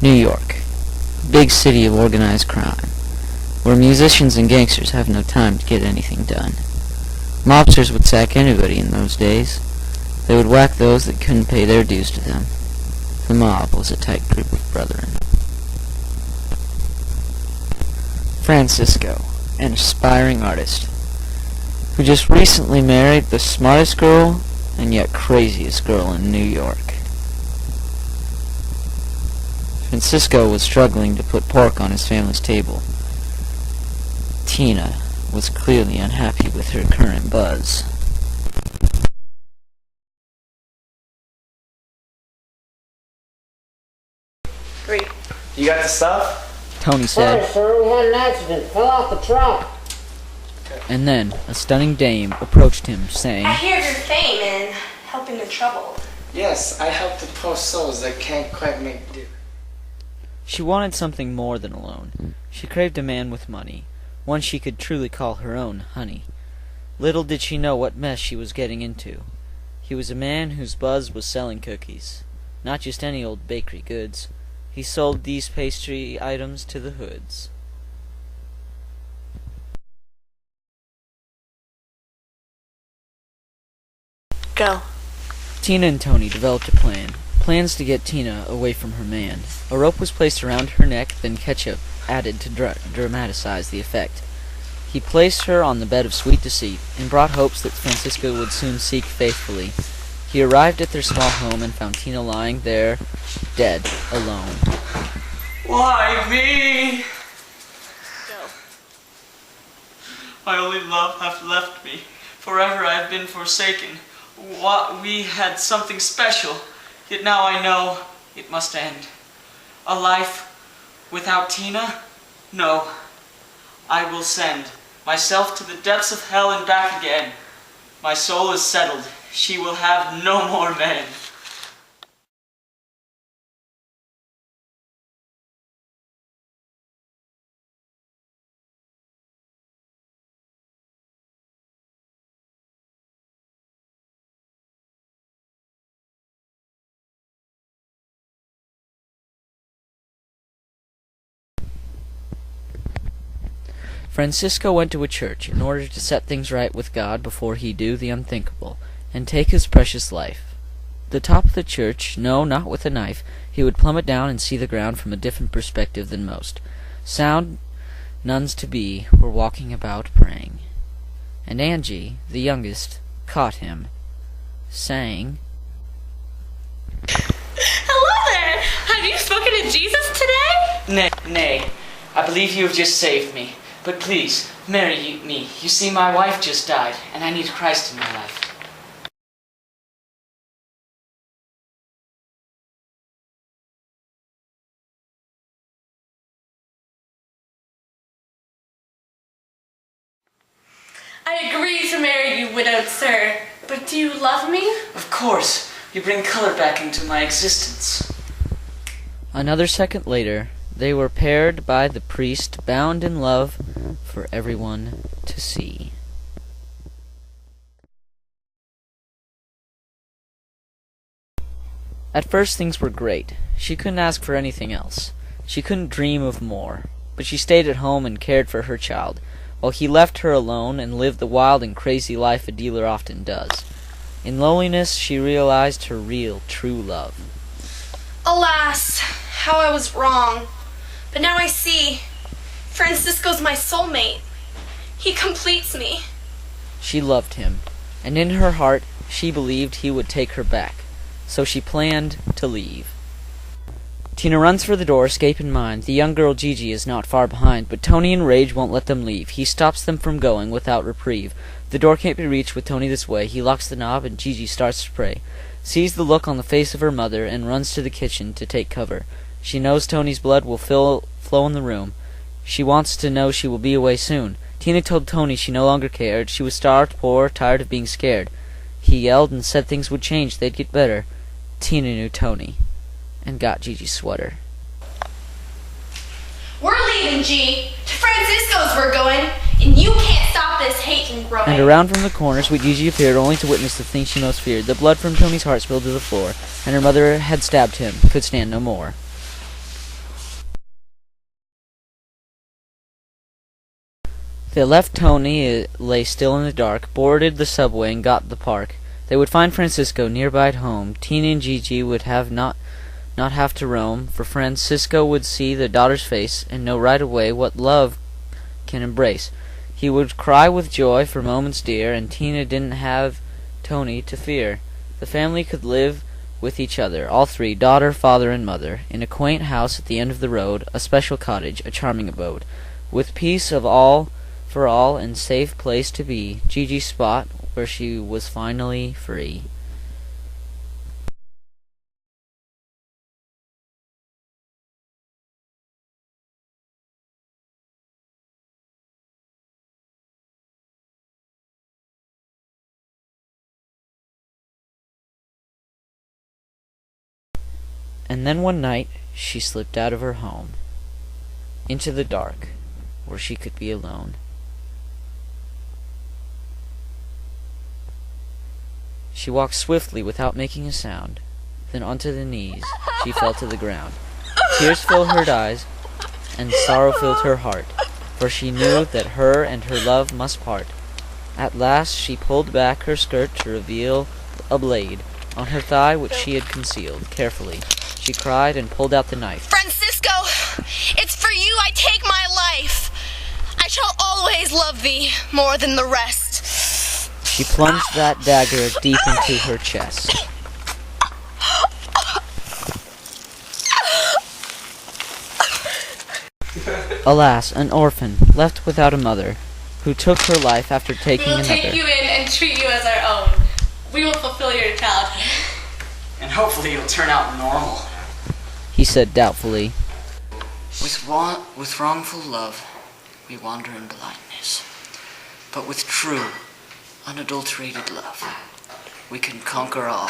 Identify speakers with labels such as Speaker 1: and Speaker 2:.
Speaker 1: New York, big city of organized crime, where musicians and gangsters have no time to get anything done. Mobsters would sack anybody in those days. They would whack those that couldn't pay their dues to them. The mob was a tight group of brethren. Francisco, an aspiring artist, who just recently married the smartest girl and yet craziest girl in New York. Francisco was struggling to put pork on his family's table. Tina was clearly unhappy with her current buzz.
Speaker 2: Great.
Speaker 3: You got the stuff?
Speaker 1: Tony said.
Speaker 4: Sorry, sir, we had an accident. Fell off the truck.
Speaker 1: And then a stunning dame approached him, saying,
Speaker 2: I hear of your fame in helping the troubled.
Speaker 3: Yes, I help the poor souls that can't quite make do.
Speaker 1: She wanted something more than a loan. She craved a man with money, one she could truly call her own honey. Little did she know what mess she was getting into. He was a man whose buzz was selling cookies, not just any old bakery goods. He sold these pastry items to the hoods.
Speaker 2: Go.
Speaker 1: Tina and Tony developed a plan. Plans to get Tina away from her man. A rope was placed around her neck, then ketchup added to dramatize the effect. He placed her on the bed of sweet deceit, and brought hopes that Francisco would soon seek faithfully. He arrived at their small home and found Tina lying there, dead, alone.
Speaker 5: Why me?
Speaker 2: Go.
Speaker 5: My only love hath left me. Forever I have been forsaken. We had something special, yet now I know it must end. A life without Tina? No. I will send myself to the depths of hell and back again. My soul is settled. She will have no more men.
Speaker 1: Francisco went to a church in order to set things right with God before he do the unthinkable, and take his precious life. The top of the church, no, not with a knife, he would plummet down and see the ground from a different perspective than most. Sound nuns-to-be were walking about praying. And Angie, the youngest, caught him, saying,
Speaker 2: Hello there! Have you spoken to Jesus today?
Speaker 5: Nay, I believe you have just saved me. But please, marry me. You see, my wife just died, and I need Christ in my life.
Speaker 2: I agree to marry you, widowed sir. But do you love me?
Speaker 5: Of course. You bring color back into my existence.
Speaker 1: Another second later, they were paired by the priest, bound in love for everyone to see. At first things were great. She couldn't ask for anything else. She couldn't dream of more. But she stayed at home and cared for her child, while he left her alone and lived the wild and crazy life a dealer often does. In loneliness she realized her real, true love.
Speaker 2: Alas, how I was wrong. But now I see. Francisco's my soulmate. He completes me.
Speaker 1: She loved him, and in her heart she believed he would take her back. So she planned to leave. Tina runs for the door, escape in mind. The young girl Gigi is not far behind, but Tony in rage won't let them leave. He stops them from going without reprieve. The door can't be reached with Tony this way. He locks the knob and Gigi starts to pray. Sees the look on the face of her mother and runs to the kitchen to take cover. She knows Tony's blood will flow in the room. She wants to know she will be away soon. Tina told Tony she no longer cared. She was starved, poor, tired of being scared. He yelled and said things would change. They'd get better. Tina knew Tony and got Gigi's sweater.
Speaker 2: We're leaving, G. To Francisco's we're going, and you can't stop this hate from growing.
Speaker 1: And around from the corner, sweet Gigi appeared, only to witness the thing she most feared. The blood from Tony's heart spilled to the floor, and her mother had stabbed him, could stand no more. They left Tony, lay still in the dark, boarded the subway, and got the park. They would find Francisco nearby at home. Tina and Gigi would not have to roam, for Francisco would see the daughter's face and know right away what love can embrace. He would cry with joy for moments dear, and Tina didn't have Tony to fear. The family could live with each other, all three, daughter, father, and mother, in a quaint house at the end of the road, a special cottage, a charming abode, with peace of all for all, and safe place to be, Gigi's spot where she was finally free. And then one night she slipped out of her home, into the dark, where she could be alone. She walked swiftly without making a sound. Then onto the knees she fell to the ground. Tears filled her eyes, and sorrow filled her heart, for she knew that her and her love must part. At last she pulled back her skirt to reveal a blade on her thigh which she had concealed carefully. She cried and pulled out the knife.
Speaker 2: Francisco, it's for you I take my life. I shall always love thee more than the rest.
Speaker 1: She plunged that dagger deep into her chest. Alas, an orphan, left without a mother, who took her life after taking
Speaker 6: We will
Speaker 1: another.
Speaker 6: take you in and treat you as our own. We will fulfill your childhood.
Speaker 5: And hopefully you'll turn out normal.
Speaker 1: He said doubtfully.
Speaker 3: With wrongful love, we wander in blindness. But with true, unadulterated love, we can conquer all.